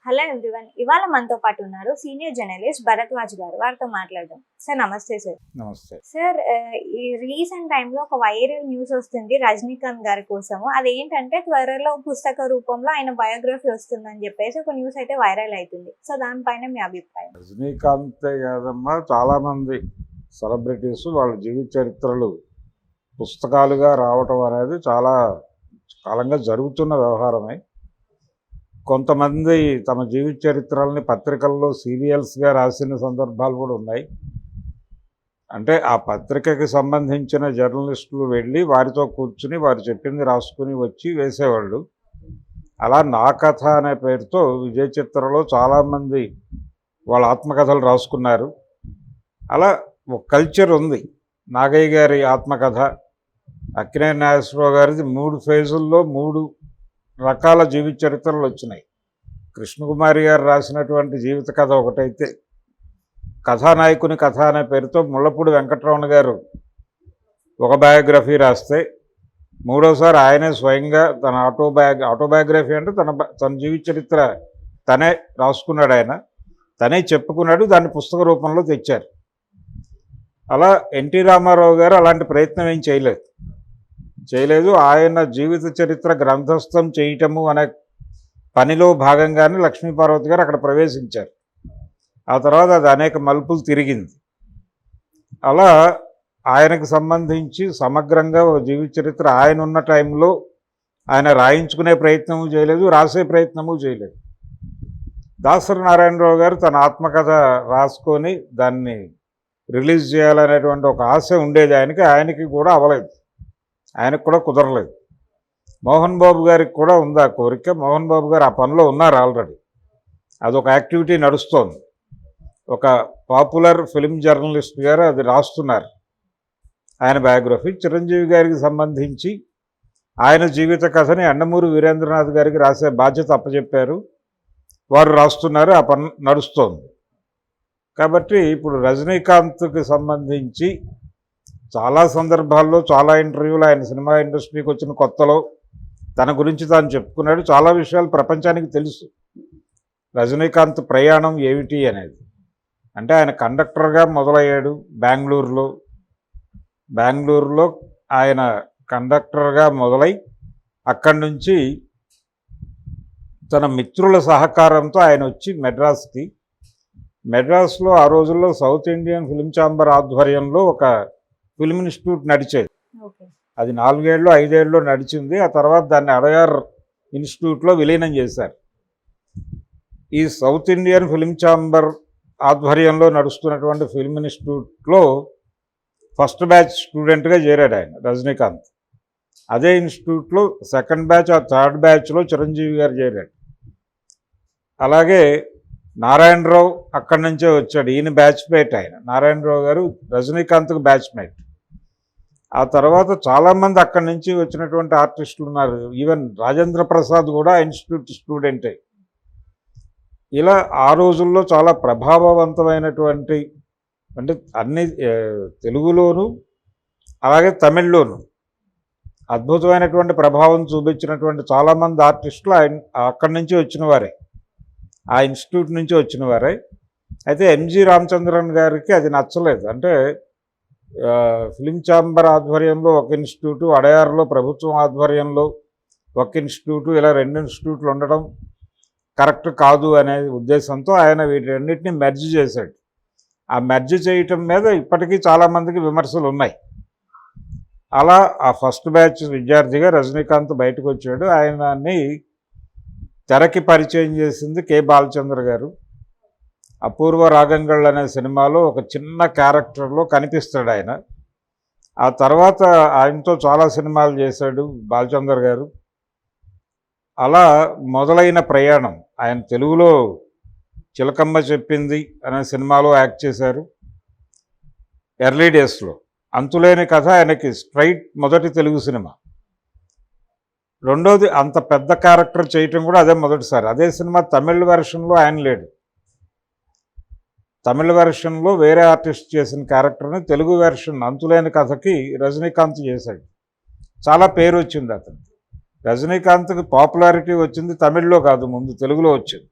Hello everyone. ఇవాళ మనతో పాటు ఉన్నారు సీనియర్ జర్నలిస్ట్ భరద్వాజ్ గారు. వారితో మాట్లాడదాం. సార్ నమస్తే సార్. నమస్తే సార్, ఈ రీసెంట్ టైంలో ఒక వైరల్ న్యూస్ వస్తుంది రజనీకాంత్ గారి కోసము. అదేంటంటే త్వరలో పుస్తక రూపంలో ఆయన బయోగ్రఫీ వస్తుందని చెప్పేసి ఒక న్యూస్ అయితే వైరల్ అవుతుంది. సో దానిపైన మీ అభిప్రాయం? రజనీకాంతే కాదమ్మా, చాలా మంది సెలబ్రిటీస్ వాళ్ళ జీవిత చరిత్రలు పుస్తకాలుగా రావటం అనేది చాలా కాలంగా జరుగుతున్న వ్యవహారమే. కొంతమంది తమ జీవిత చరిత్రల్ని పత్రికల్లో సీరియల్స్గా రాసిన సందర్భాలు కూడా ఉన్నాయి. అంటే ఆ పత్రికకి సంబంధించిన జర్నలిస్టులు వెళ్ళి వారితో కూర్చుని వారు చెప్పింది రాసుకుని వచ్చి వేసేవాళ్ళు. అలా నా కథ అనే పేరుతో విజయ చిత్రలో చాలామంది వాళ్ళ ఆత్మకథలు రాసుకున్నారు. అలా ఒక కల్చర్ ఉంది. నాగయ్య గారి ఆత్మకథ, అక్కినేని నాగేశ్వరరావు గారిది 3 ఫేజుల్లో 3 రకాల జీవిత చరిత్రలు వచ్చినాయి. కృష్ణకుమారి గారు రాసినటువంటి జీవిత కథ ఒకటైతే, కథానాయకుని కథ అనే పేరుతో ముళ్ళపూడి వెంకటరమణ గారు ఒక బయోగ్రఫీ రాస్తే, మూడోసారి ఆయనే స్వయంగా తన ఆటోబయోగ్రఫీ అంటే తన జీవిత చరిత్ర తనే రాసుకున్నాడు. ఆయన తనే చెప్పుకున్నాడు, దాన్ని పుస్తక రూపంలో తెచ్చారు. అలా ఎన్టీ రామారావు గారు అలాంటి ప్రయత్నం ఏం చేయలేదు. ఆయన జీవిత చరిత్ర గ్రంథస్థం చేయటము అనే పనిలో భాగంగానే లక్ష్మీపార్వతి గారు అక్కడ ప్రవేశించారు. ఆ తర్వాత అది అనేక మలుపులు తిరిగింది. అలా ఆయనకు సంబంధించి సమగ్రంగా జీవిత చరిత్ర ఆయన ఉన్న టైంలో ఆయన రాయించుకునే ప్రయత్నము చేయలేదు, రాసే ప్రయత్నము చేయలేదు. దాసరి నారాయణరావు గారు తన ఆత్మకథ రాసుకొని దాన్ని రిలీజ్ చేయాలనేటువంటి ఒక ఆశ ఉండేది ఆయనకి కూడా అవ్వలేదు, ఆయనకు కూడా కుదరలేదు. మోహన్ బాబు గారికి కూడా ఉంది ఆ కోరిక. మోహన్ బాబు గారు ఆ పనిలో ఉన్నారు ఆల్రెడీ. అదొక యాక్టివిటీ నడుస్తోంది. ఒక పాపులర్ ఫిల్మ్ జర్నలిస్ట్ గారు అది రాస్తున్నారు, ఆయన బయోగ్రఫీ. చిరంజీవి గారికి సంబంధించి ఆయన జీవిత కథని యండమూరి వీరేంద్రనాథ్ గారికి రాసే బాధ్యత అప్పచెప్పారు. వారు రాస్తున్నారు, ఆ పని నడుస్తోంది. కాబట్టి ఇప్పుడు రజనీకాంత్కి సంబంధించి చాలా సందర్భాల్లో చాలా ఇంటర్వ్యూలు ఆయన సినిమా ఇండస్ట్రీకి వచ్చిన కొత్తలో తన గురించి తాను చెప్పుకున్నాడు. చాలా విషయాలు ప్రపంచానికి తెలుసు. రజనీకాంత్ ప్రయాణం ఏమిటి అనేది. అంటే ఆయన కండక్టర్గా మొదలయ్యాడు బెంగళూరులో ఆయన కండక్టర్గా మొదలై అక్కడి నుంచి తన మిత్రుల సహకారంతో ఆయన వచ్చి మెడ్రాస్లో ఆ రోజుల్లో సౌత్ ఇండియన్ ఫిల్మ్ ఛాంబర్ ఆధ్వర్యంలో ఒక ఫిల్మ్ ఇన్స్టిట్యూట్ నడిచేది. అది 4 ఏళ్ళు 5 ఏళ్ళు నడిచింది. ఆ తర్వాత దాన్ని అడయార్ ఇన్స్టిట్యూట్లో విలీనం చేశారు. ఈ సౌత్ ఇండియన్ ఫిల్మ్ ఛాంబర్ ఆధ్వర్యంలో నడుస్తున్నటువంటి ఫిల్మ్ ఇన్స్టిట్యూట్లో ఫస్ట్ బ్యాచ్ స్టూడెంట్గా చేరాడు ఆయన రజనీకాంత్. అదే ఇన్స్టిట్యూట్లో సెకండ్ బ్యాచ్, ఆ థర్డ్ బ్యాచ్లో చిరంజీవి గారు చేరాడు. అలాగే నారాయణరావు అక్కడి నుంచే వచ్చాడు. ఈయన బ్యాచ్మేట్. ఆయన నారాయణరావు గారు రజనీకాంత్కు బ్యాచ్మేట్. ఆ తర్వాత చాలామంది అక్కడి నుంచి వచ్చినటువంటి ఆర్టిస్టులు ఉన్నారు. ఈవెన్ రాజేంద్ర ప్రసాద్ కూడా ఇన్స్టిట్యూట్ స్టూడెంటే. ఇలా ఆ రోజుల్లో చాలా ప్రభావవంతమైనటువంటి, అంటే అన్ని తెలుగులోను అలాగే తమిళ్లోను అద్భుతమైనటువంటి ప్రభావం చూపించినటువంటి చాలామంది ఆర్టిస్టులు అక్కడి నుంచి వచ్చిన వారే, ఆ ఇన్స్టిట్యూట్ నుంచి వచ్చిన వారే. అయితే ఎంజి రామచంద్రన్ గారికి అది నచ్చలేదు. అంటే ఫిలిం ఛాంబర్ ఆధ్వర్యంలో ఒక ఇన్స్టిట్యూటు, అడయార్లో ప్రభుత్వం ఆధ్వర్యంలో ఒక ఇన్స్టిట్యూటు, ఇలా 2 ఇన్స్టిట్యూట్లు ఉండడం కరెక్ట్ కాదు అనే ఉద్దేశంతో ఆయన వీటన్నిటిని మెర్జ్ చేశాడు. ఆ మెర్జ్ చేయటం మీద ఇప్పటికీ చాలామందికి విమర్శలు ఉన్నాయి. అలా ఆ ఫస్ట్ బ్యాచ్ విద్యార్థిగా రజనీకాంత్ బయటకు వచ్చాడు. ఆయనని తెరకి పరిచయం చేసింది కె బాలచంద్ర గారు. అపూర్వ రాగంగళ్ళు అనే సినిమాలో ఒక చిన్న క్యారెక్టర్లో కనిపిస్తాడు ఆయన. ఆ తర్వాత ఆయనతో చాలా సినిమాలు చేశాడు బాలచంద్ర గారు. అలా మొదలైన ప్రయాణం. ఆయన తెలుగులో చిలకమ్మ చెప్పింది అనే సినిమాలో యాక్ట్ చేశారు ఎర్లీ డేస్లో. అంతులేని కథ ఆయనకి స్ట్రైట్ మొదటి తెలుగు సినిమా. రెండోది అంత పెద్ద క్యారెక్టర్ చేయటం కూడా అదే మొదటిసారి. అదే సినిమా తమిళ వెర్షన్లో ఆయన లేడు. తమిళ వెర్షన్లో వేరే ఆర్టిస్ట్ చేసిన క్యారెక్టర్ని తెలుగు వెర్షన్ అంతులేని కథకి రజనీకాంత్ చేశాడు. చాలా పేరు వచ్చింది అతనికి. రజనీకాంత్కి పాపులారిటీ వచ్చింది తమిళ్లో కాదు, ముందు తెలుగులో వచ్చింది.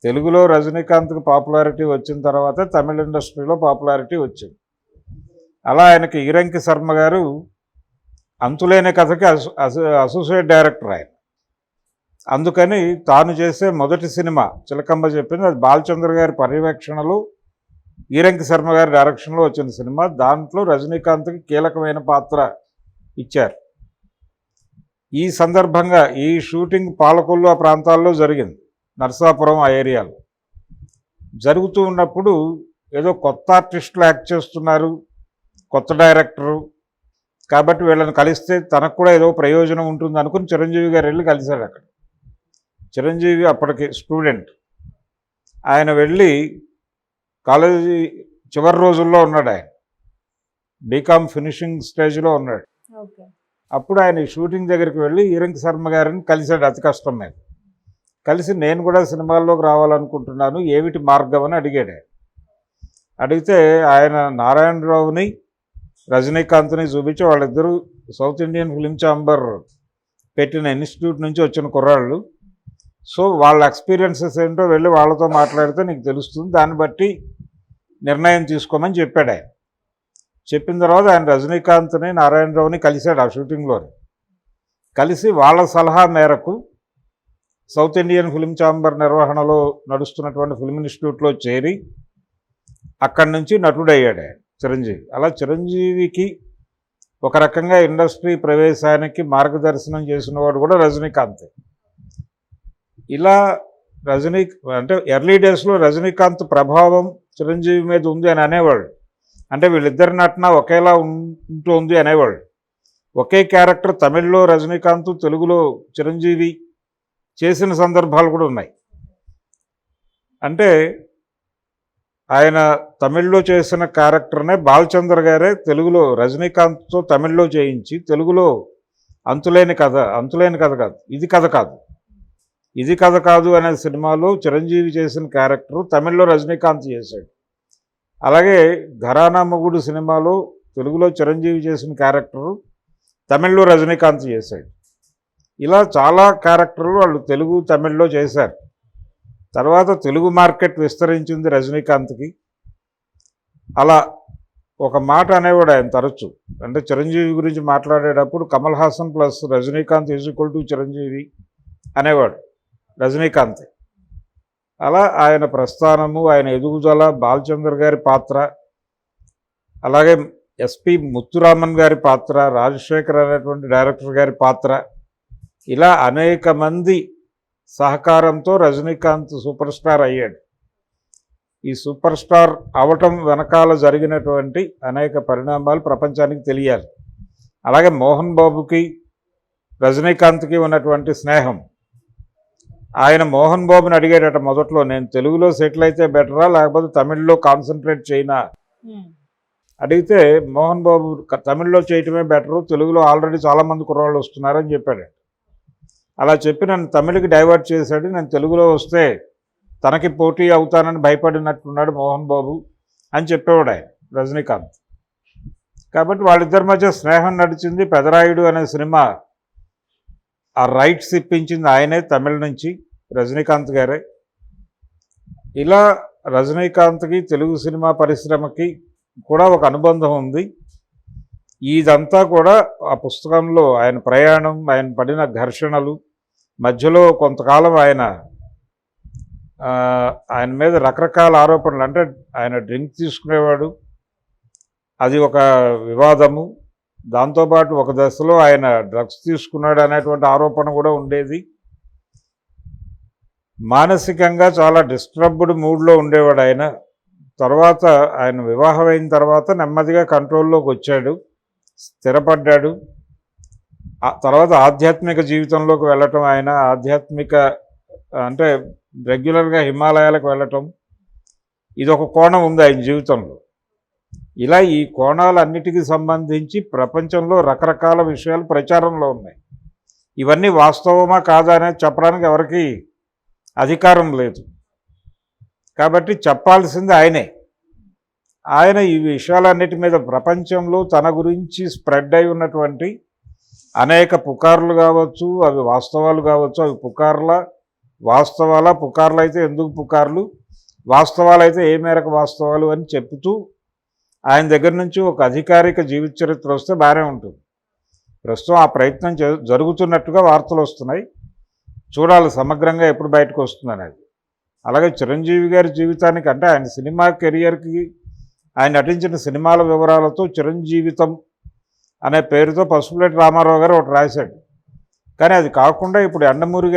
తెలుగులో రజనీకాంత్కి పాపులారిటీ వచ్చిన తర్వాత తమిళ ఇండస్ట్రీలో పాపులారిటీ వచ్చింది. అలా ఆయనకి ఈరంకి శర్మ గారు అంతులేని కథకి అసోసియేట్ డైరెక్టర్ ఆయన. అందుకని తాను చేసే మొదటి సినిమా చిలకమ్మ చెప్పింది, అది బాలచంద్ర గారి పర్యవేక్షణలో ఈరంకి శర్మ గారి డైరెక్షన్లో వచ్చిన సినిమా. దాంట్లో రజనీకాంత్కి కీలకమైన పాత్ర ఇచ్చారు. ఈ సందర్భంగా ఈ షూటింగ్ పాలకొల్లు ఆ ప్రాంతాల్లో జరిగింది, నరసాపురం ఆ ఏరియాలో జరుగుతూ ఉన్నప్పుడు ఏదో కొత్త ఆర్టిస్టులు యాక్ట్ చేస్తున్నారు, కొత్త డైరెక్టరు, కాబట్టి వీళ్ళని కలిస్తే తనకు కూడా ఏదో ప్రయోజనం ఉంటుంది అనుకుని చిరంజీవి గారు వెళ్ళి కలిశాడు. అక్కడ చిరంజీవి అప్పటికి స్టూడెంట్, ఆయన వెళ్ళి కాలేజీ చివరి రోజుల్లో ఉన్నాడు, ఆయన బీకామ్ ఫినిషింగ్ స్టేజ్లో ఉన్నాడు. అప్పుడు ఆయన షూటింగ్ దగ్గరికి వెళ్ళి ఈరంకి శర్మ గారిని కలిశాడు అతి కష్టం మీద. కలిసి నేను కూడా సినిమాల్లోకి రావాలనుకుంటున్నాను, ఏమిటి మార్గం అని అడిగాడు. అడిగితే ఆయన నారాయణరావుని రజనీకాంత్ని చూపించి, వాళ్ళిద్దరూ సౌత్ ఇండియన్ ఫిలిం ఛాంబర్ పెట్టిన ఇన్స్టిట్యూట్ నుంచి వచ్చిన కుర్రాళ్ళు, సో వాళ్ళ ఎక్స్పీరియన్సెస్ ఏంటో వెళ్ళి వాళ్ళతో మాట్లాడితే నీకు తెలుస్తుంది, దాన్ని బట్టి నిర్ణయం తీసుకోమని చెప్పాడు ఆయన. చెప్పిన తర్వాత ఆయన రజనీకాంత్ని నారాయణరావుని కలిశాడు ఆ షూటింగ్లోని. కలిసి వాళ్ళ సలహా మేరకు సౌత్ ఇండియన్ ఫిలిం ఛాంబర్ నిర్వహణలో నడుస్తున్నటువంటి ఫిలిం ఇన్స్టిట్యూట్లో చేరి అక్కడి నుంచి నటుడయ్యాడు ఆయన చిరంజీవి. అలా చిరంజీవికి ఒక రకంగా ఇండస్ట్రీ ప్రవేశానికి మార్గదర్శనం చేసినవాడు కూడా రజనీకాంతే. ఇలా అంటే ఎర్లీ డేస్లో రజనీకాంత్ ప్రభావం చిరంజీవి మీద ఉంది అని అనేవాళ్ళు. అంటే వీళ్ళిద్దరి నటన ఒకేలా ఉంటుంది అనేవాళ్ళు. ఒకే క్యారెక్టర్ తమిళ్లో రజనీకాంత్, తెలుగులో చిరంజీవి చేసిన సందర్భాలు కూడా ఉన్నాయి. అంటే ఆయన తమిళ్లో చేసిన క్యారెక్టర్నే బాలచంద్ర గారే తెలుగులో రజనీకాంత్తో తమిళ్లో చేయించి, తెలుగులో అంతులేని కథ కాదు, ఇది కథ కాదు అనే సినిమాలో చిరంజీవి చేసిన క్యారెక్టర్ తమిళ్లో రజనీకాంత్ చేశాడు. అలాగే ఘరానా మొగుడు సినిమాలో తెలుగులో చిరంజీవి చేసిన క్యారెక్టరు తమిళ్లో రజనీకాంత్ చేశాడు. ఇలా చాలా క్యారెక్టర్లు వాళ్ళు తెలుగు తమిళ్లో చేశారు. తర్వాత తెలుగు మార్కెట్ విస్తరించింది రజనీకాంత్కి. అలా ఒక మాట అనేవాడు ఆయన తరచు, అంటే చిరంజీవి గురించి మాట్లాడేటప్పుడు కమల్ హాసన్ ప్లస్ రజనీకాంత్ = చిరంజీవి అనేవాడు రజనీకాంత్. అలా ఆయన ప్రస్థానము, ఆయన ఎదుగుదల, బాలచంద్ర గారి పాత్ర, అలాగే ఎస్పి ముత్తురామన్ గారి పాత్ర, రాజశేఖర్ అనేటువంటి డైరెక్టర్ గారి పాత్ర, ఇలా అనేక మంది సహకారంతో రజనీకాంత్ సూపర్ స్టార్ అయ్యాడు. ఈ సూపర్ స్టార్ అవటం వెనకాల జరిగినటువంటి అనేక పరిణామాలు ప్రపంచానికి తెలియాలి. అలాగే మోహన్ బాబుకి రజనీకాంత్కి ఉన్నటువంటి స్నేహం, ఆయన మోహన్ బాబుని అడిగాడట మొదట్లో, నేను తెలుగులో సెటిల్ అయితే బెటరా లేకపోతే తమిళ్లో కాన్సన్ట్రేట్ చేయనా అడిగితే, మోహన్ బాబు తమిళ్లో చేయటమే బెటరు, తెలుగులో ఆల్రెడీ చాలామంది కుర్రాళ్ళు వస్తున్నారని చెప్పాడు. అలా చెప్పి నన్ను తమిళకి డైవర్ట్ చేశాడు, నేను తెలుగులో వస్తే తనకి పోటీ అవుతానని భయపడినట్టున్నాడు మోహన్ బాబు అని చెప్పేవాడు ఆయన రజనీకాంత్. కాబట్టి వాళ్ళిద్దరి మధ్య స్నేహం నడిచింది. పెదరాయుడు అనే సినిమా ఆ రైట్స్ ఇప్పించింది ఆయనే, తమిళ నుంచి రజనీకాంత్ గారే. ఇలా రజనీకాంత్కి తెలుగు సినిమా పరిశ్రమకి కూడా ఒక అనుబంధం ఉంది. ఇదంతా కూడా ఆ పుస్తకంలో ఆయన ప్రయాణం, ఆయన పడిన ఘర్షణలు, మధ్యలో కొంతకాలం ఆయన మీద రకరకాల ఆరోపణలు, అంటే ఆయన డ్రింక్ తీసుకునేవాడు, అది ఒక వివాదము. దాంతోపాటు ఒక దశలో ఆయన డ్రగ్స్ తీసుకున్నాడు అనేటువంటి ఆరోపణ కూడా ఉండేది. మానసికంగా చాలా డిస్టర్బ్డ్ మూడ్లో ఉండేవాడు ఆయన. తర్వాత ఆయన వివాహం అయిన తర్వాత నెమ్మదిగా కంట్రోల్లోకి వచ్చాడు, స్థిరపడ్డాడు. తర్వాత ఆధ్యాత్మిక జీవితంలోకి వెళ్ళటం, ఆయన ఆధ్యాత్మిక అంటే రెగ్యులర్గా హిమాలయాలకు వెళ్ళటం, ఇది ఒక కోణం ఉంది ఆయన జీవితంలో. ఇలా ఈ కోణాలన్నిటికీ సంబంధించి ప్రపంచంలో రకరకాల విషయాలు ప్రచారంలో ఉన్నాయి. ఇవన్నీ వాస్తవమా కాదా అనేది చెప్పడానికి ఎవరికి అధికారం లేదు. కాబట్టి చెప్పాల్సింది ఆయనే. ఆయన ఈ విషయాలన్నిటి మీద ప్రపంచంలో తన గురించి స్ప్రెడ్ అయి ఉన్నటువంటి అనేక పుకార్లు కావచ్చు, అవి వాస్తవాలు కావచ్చు, అవి పుకార్ల వాస్తవాల పుకార్లు అయితే ఎందుకు పుకార్లు, వాస్తవాలు అయితే ఏ మేరకు వాస్తవాలు అని చెప్తూ ఆయన దగ్గర నుంచి ఒక అధికారిక జీవిత చరిత్ర వస్తే బాగానే ఉంటుంది. ప్రస్తుతం ఆ ప్రయత్నం జరుగుతున్నట్టుగా వార్తలు వస్తున్నాయి. చూడాలి సమగ్రంగా ఎప్పుడు బయటకు వస్తుంది అనేది. అలాగే చిరంజీవి గారి జీవితానికి, అంటే ఆయన సినిమా కెరియర్కి, ఆయన నటించిన సినిమాల వివరాలతో చిరంజీవితం అనే పేరుతో పసుపులేటి రామారావు గారు ఒకటి రాశాడు. కానీ అది కాకుండా ఇప్పుడు యండమూరి